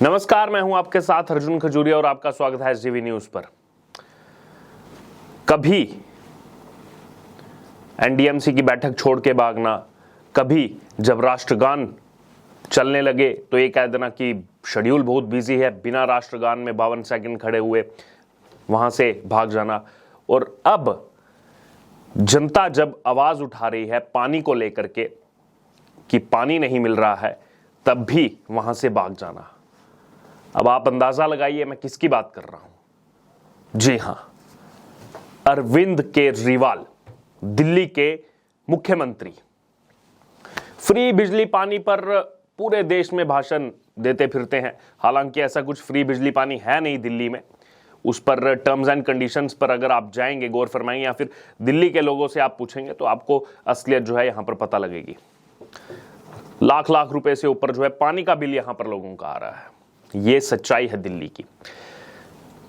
नमस्कार, मैं हूं आपके साथ अर्जुन खजूरिया और आपका स्वागत है एसडीवी न्यूज पर। कभी एनडीएमसी की बैठक छोड़ के भागना, कभी जब राष्ट्रगान चलने लगे तो ये कह देना कि शेड्यूल बहुत बिजी है, बिना राष्ट्रगान में 52 सेकंड खड़े हुए वहां से भाग जाना। और अब जनता जब आवाज उठा रही है पानी को लेकर के कि पानी नहीं मिल रहा है, तब भी वहां से भाग जाना। अब आप अंदाजा लगाइए मैं किसकी बात कर रहा हूं। जी हां, अरविंद केजरीवाल, दिल्ली के मुख्यमंत्री, फ्री बिजली पानी पर पूरे देश में भाषण देते फिरते हैं। हालांकि ऐसा कुछ फ्री बिजली पानी है नहीं दिल्ली में। उस पर टर्म्स एंड कंडीशंस पर अगर आप जाएंगे, गौर फरमाएंगे, या फिर दिल्ली के लोगों से आप पूछेंगे तो आपको असलियत जो है यहां पर पता लगेगी। लाख लाख रुपए से ऊपर जो है पानी का बिल यहां पर लोगों का आ रहा है। ये सच्चाई है दिल्ली की।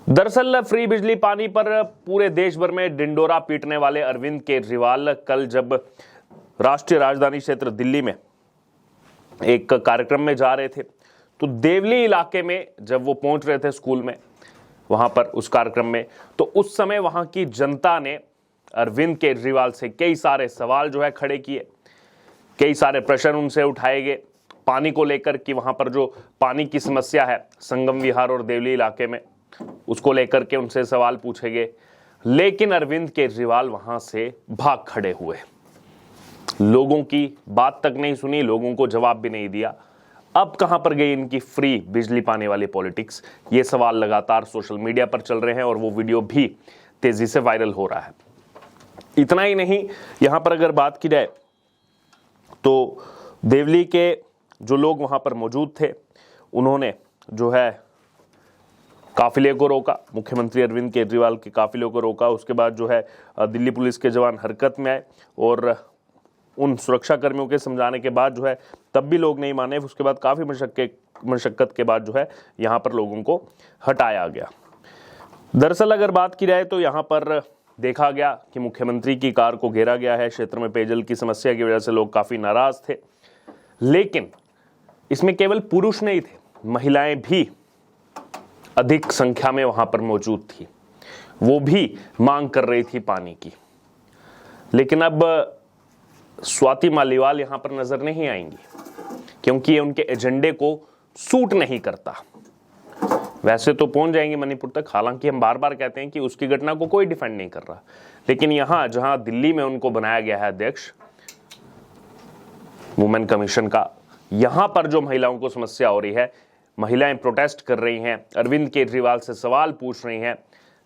दरअसल फ्री बिजली पानी पर पूरे देश भर में डिंडोरा पीटने वाले अरविंद केजरीवाल कल जब राष्ट्रीय राजधानी क्षेत्र दिल्ली में एक कार्यक्रम में जा रहे थे तो देवली इलाके में जब वो पहुंच रहे थे स्कूल में, वहां पर उस कार्यक्रम में, तो उस समय वहां की जनता ने अरविंद केजरीवाल से कई सारे सवाल जो है खड़े किए, कई सारे प्रश्न उनसे उठाए गए पानी को लेकर कि वहां पर जो पानी की समस्या है संगम विहार और देवली इलाके में, उसको लेकर के उनसे सवाल पूछे गए। लेकिन अरविंद केजरीवाल वहां से भाग खड़े हुए, लोगों की बात तक नहीं सुनी, लोगों को जवाब भी नहीं दिया। अब कहां पर गई इनकी फ्री बिजली पाने वाली पॉलिटिक्स? ये सवाल लगातार सोशल मीडिया पर चल रहे हैं और वो वीडियो भी तेजी से वायरल हो रहा है। इतना ही नहीं, यहां पर अगर बात की जाए तो देवली के जो लोग वहां पर मौजूद थे उन्होंने जो है काफिले को रोका, मुख्यमंत्री अरविंद केजरीवाल के काफिले को रोका। उसके बाद जो है दिल्ली पुलिस के जवान हरकत में आए और उन सुरक्षा कर्मियों के समझाने के बाद जो है तब भी लोग नहीं माने। उसके बाद काफी मशक्कत के बाद जो है यहां पर लोगों को हटाया गया। दरअसल अगर बात की जाए तो यहां पर देखा गया कि मुख्यमंत्री की कार को घेरा गया है। क्षेत्र में पेयजल की समस्या की वजह से लोग काफी नाराज थे, लेकिन इसमें केवल पुरुष नहीं थे, महिलाएं भी अधिक संख्या में वहां पर मौजूद थी। वो भी मांग कर रही थी पानी की। लेकिन अब स्वाति मालीवाल यहां पर नजर नहीं आएंगी क्योंकि ये उनके एजेंडे को सूट नहीं करता। वैसे तो पहुंच जाएंगे मणिपुर तक, हालांकि हम बार बार कहते हैं कि उसकी घटना को कोई डिफेंड नहीं कर रहा, लेकिन यहां जहां दिल्ली में उनको बनाया गया है अध्यक्ष वुमेन कमीशन का, यहां पर जो महिलाओं को समस्या हो रही है, महिलाएं प्रोटेस्ट कर रही हैं, अरविंद केजरीवाल से सवाल पूछ रही हैं,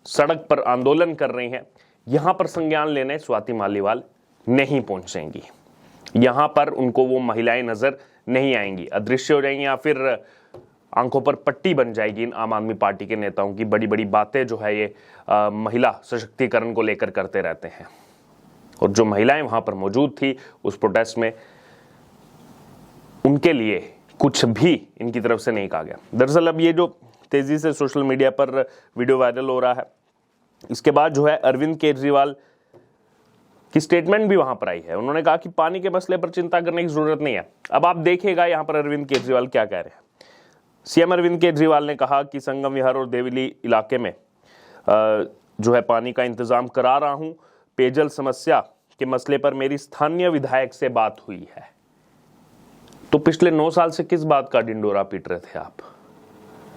सड़क पर आंदोलन कर रही हैं, यहां पर संज्ञान लेने स्वाति मालीवाल नहीं पहुंचेंगी। यहां पर उनको वो महिलाएं नजर नहीं आएंगी, अदृश्य हो जाएंगी, या फिर आंखों पर पट्टी बन जाएगी इन आम आदमी पार्टी के नेताओं की। बड़ी बड़ी बातें जो है ये महिला सशक्तिकरण को लेकर करते रहते हैं। और जो महिलाएं वहां पर मौजूद थी उस प्रोटेस्ट में, उनके लिए कुछ भी इनकी तरफ से नहीं कहा गया। दरअसल अब ये जो तेजी से सोशल मीडिया पर वीडियो वायरल हो रहा है, इसके बाद जो है अरविंद केजरीवाल की स्टेटमेंट भी वहां पर आई है। उन्होंने कहा कि पानी के मसले पर चिंता करने की जरूरत नहीं है। अब आप देखिएगा यहां पर अरविंद केजरीवाल क्या कह रहे हैं। सीएम अरविंद केजरीवाल ने कहा कि संगम विहार और देवली इलाके में जो है पानी का इंतजाम करा रहा हूं। पेयजल समस्या के मसले पर मेरी स्थानीय विधायक से बात हुई है। तो पिछले 9 साल से किस बात का डिंडोरा पीट रहे थे आप?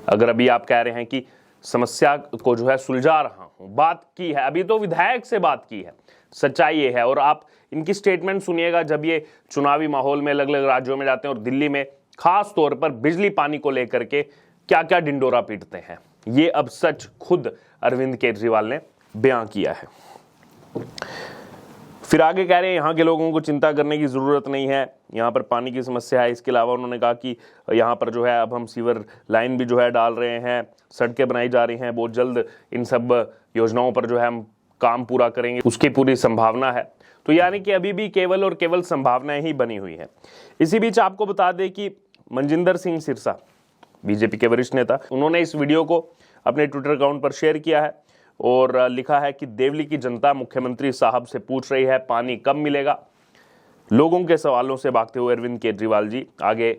अगर अभी आप कह रहे हैं कि समस्या को जो है सुलझा रहा हूं, बात की है, अभी तो विधायक से बात की है, सच्चाई ये है। और आप इनकी स्टेटमेंट सुनिएगा जब ये चुनावी माहौल में अलग अलग राज्यों में जाते हैं और दिल्ली में खास तौर पर बिजली पानी को लेकर के क्या क्या डिंडोरा पीटते हैं। ये अब सच खुद अरविंद केजरीवाल ने बयां किया है। फिर आगे कह रहे हैं यहाँ के लोगों को चिंता करने की जरूरत नहीं है, यहाँ पर पानी की समस्या है। इसके अलावा उन्होंने कहा कि यहाँ पर जो है अब हम सीवर लाइन भी जो है डाल रहे हैं, सड़कें बनाई जा रही हैं, बहुत जल्द इन सब योजनाओं पर जो है हम काम पूरा करेंगे, उसकी पूरी संभावना है। तो यानी कि अभी भी केवल और केवल संभावनाएं ही बनी हुई है। इसी बीच आपको बता दें कि मनजिंदर सिंह सिरसा, बीजेपी के वरिष्ठ नेता, उन्होंने इस वीडियो को अपने ट्विटर अकाउंट पर शेयर किया है और लिखा है कि देवली की जनता मुख्यमंत्री साहब से पूछ रही है पानी कब मिलेगा। लोगों के सवालों से भागते हुए अरविंद केजरीवाल जी आगे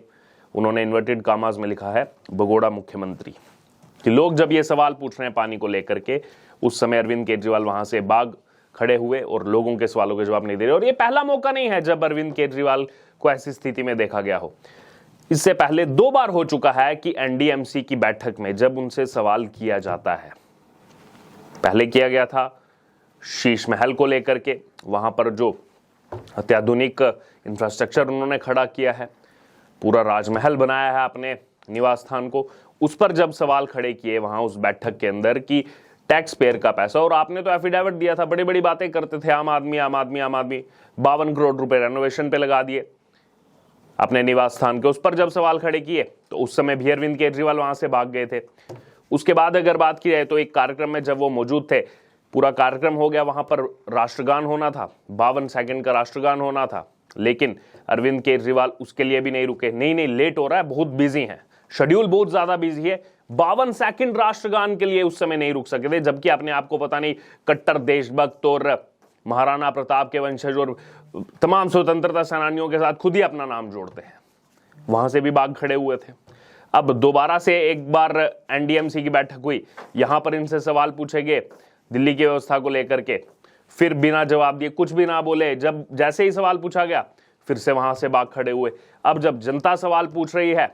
उन्होंने इन्वर्टेड कामाज में लिखा है भगोड़ा मुख्यमंत्री, कि लोग जब ये सवाल पूछ रहे हैं पानी को लेकर के, उस समय अरविंद केजरीवाल वहां से भाग खड़े हुए और लोगों के सवालों के जवाब नहीं दे रहे। और ये पहला मौका नहीं है जब अरविंद केजरीवाल को ऐसी स्थिति में देखा गया हो। इससे पहले 2 बार हो चुका है कि एनडीएमसी की बैठक में जब उनसे सवाल किया जाता है, पहले किया गया था शीश महल को लेकर के, वहां पर जो अत्याधुनिक इंफ्रास्ट्रक्चर उन्होंने खड़ा किया है, पूरा राजमहल बनाया है अपने निवास स्थान को, उस पर जब सवाल खड़े किए वहां उस बैठक के अंदर कि टैक्स पेयर का पैसा, और आपने तो एफिडेविट दिया था, बड़ी बड़ी बातें करते थे, आम आदमी 52 करोड़ रुपए रेनोवेशन पे लगा दिए अपने निवास स्थान के, उस पर जब सवाल खड़े किए तो उस समय भी अरविंद केजरीवाल वहां से भाग गए थे। उसके बाद अगर बात की जाए तो एक कार्यक्रम में जब वो मौजूद थे, पूरा कार्यक्रम हो गया, वहां पर राष्ट्रगान होना था, 52 सेकंड का राष्ट्रगान होना था, लेकिन अरविंद केजरीवाल उसके लिए भी नहीं रुके। नहीं लेट हो रहा है, बहुत बिजी हैं, शेड्यूल बहुत ज्यादा बिजी है, 52 सेकंड राष्ट्रगान के लिए उस समय नहीं रुक सके थे, जबकि अपने आपको पता नहीं कट्टर देशभक्त और महाराणा प्रताप के वंशज और तमाम स्वतंत्रता सेनानियों के साथ खुद ही अपना नाम जोड़ते हैं, वहां से भी भाग खड़े हुए थे। अब दोबारा से एक बार एनडीएमसी की बैठक हुई, यहां पर इनसे सवाल पूछे गए दिल्ली की व्यवस्था को लेकर के, फिर बिना जवाब दिए, कुछ भी ना बोले, जब जैसे ही सवाल पूछा गया फिर से वहां से भाग खड़े हुए। अब जब जनता सवाल पूछ रही है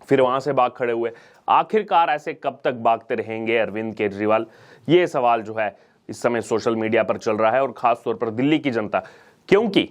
फिर वहां से भाग खड़े हुए। आखिरकार ऐसे कब तक भागते रहेंगे अरविंद केजरीवाल, ये सवाल जो है इस समय सोशल मीडिया पर चल रहा है, और खास तौर पर दिल्ली की जनता, क्योंकि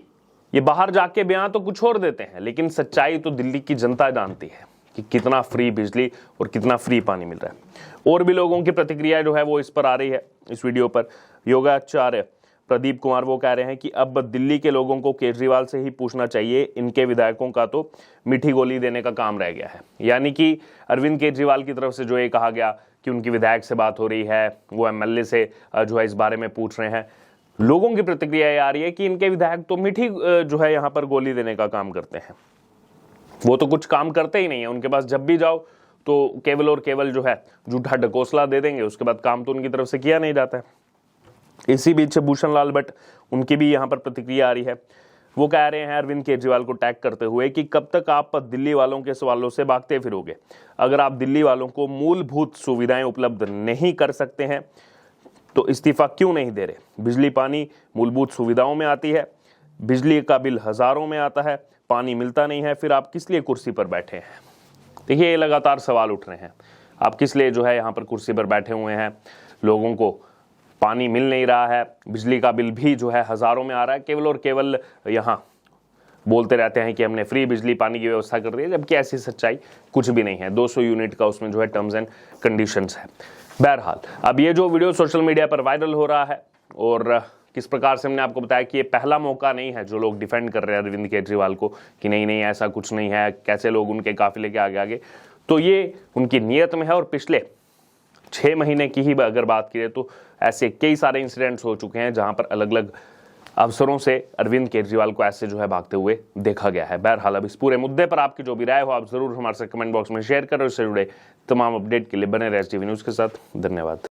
ये बाहर जाके बयान तो कुछ और देते हैं, लेकिन सच्चाई तो दिल्ली की जनता जानती है कि कितना फ्री बिजली और कितना फ्री पानी मिल रहा है। और भी लोगों की प्रतिक्रिया जो है वो इस पर आ रही है, इस वीडियो पर। योगाचार्य प्रदीप कुमार वो कह रहे हैं कि अब दिल्ली के लोगों को केजरीवाल से ही पूछना चाहिए, इनके विधायकों का तो मीठी गोली देने का काम रह गया है। यानी कि अरविंद केजरीवाल की तरफ से जो ये कहा गया कि उनकी विधायक से बात हो रही है, वो एमएलए से जो है इस बारे में पूछ रहे हैं, लोगों की प्रतिक्रिया आ रही है कि इनके विधायक तो मीठी जो है यहाँ पर गोली देने का काम करते हैं, वो तो कुछ काम करते ही नहीं है। उनके पास जब भी जाओ तो केवल और केवल जो है झूठा ढकोसला दे देंगे, उसके बाद काम तो उनकी तरफ से किया नहीं जाता है। इसी बीच भूषण लाल भट्ट, उनकी भी यहाँ पर प्रतिक्रिया आ रही है। वो कह रहे हैं अरविंद केजरीवाल को टैग करते हुए कि कब तक आप दिल्ली वालों के सवालों से भागते फिरोगे। अगर आप दिल्ली वालों को मूलभूत सुविधाएं उपलब्ध नहीं कर सकते हैं तो इस्तीफा क्यों नहीं दे रहे। बिजली पानी मूलभूत सुविधाओं में आती है, बिजली का बिल हजारों में आता है, पानी मिलता नहीं है, फिर आप किस लिए कुर्सी पर बैठे हैं। देखिए, ये लगातार सवाल उठ रहे हैं, आप किस लिए जो है यहाँ पर कुर्सी पर बैठे हुए हैं, लोगों को पानी मिल नहीं रहा है, बिजली का बिल भी जो है हजारों में आ रहा है, केवल और केवल यहाँ बोलते रहते हैं कि हमने फ्री बिजली पानी की व्यवस्था कर दी है, जबकि ऐसी सच्चाई कुछ भी नहीं है। 200 यूनिट का उसमें जो है टर्म्स एंड कंडीशंस है। बहरहाल, अब ये जो वीडियो सोशल मीडिया पर वायरल हो रहा है, और किस प्रकार से हमने आपको बताया कि ये पहला मौका नहीं है जो लोग डिफेंड कर रहे हैं अरविंद केजरीवाल को कि नहीं ऐसा कुछ नहीं है, कैसे लोग उनके काफिले के आगे, तो ये उनकी नीयत में है। और पिछले 6 महीने की ही अगर बात करें तो ऐसे कई सारे इंसिडेंट्स हो चुके हैं जहां पर अलग अलग अवसरों से अरविंद केजरीवाल को ऐसे जो है भागते हुए देखा गया है। बहरहाल, अब इस पूरे मुद्दे पर आपकी जो भी राय हो आप जरूर हमारे साथ कमेंट बॉक्स में शेयर करें। इससे जुड़े तमाम अपडेट के लिए बने रहे एसटीवी न्यूज के साथ। धन्यवाद।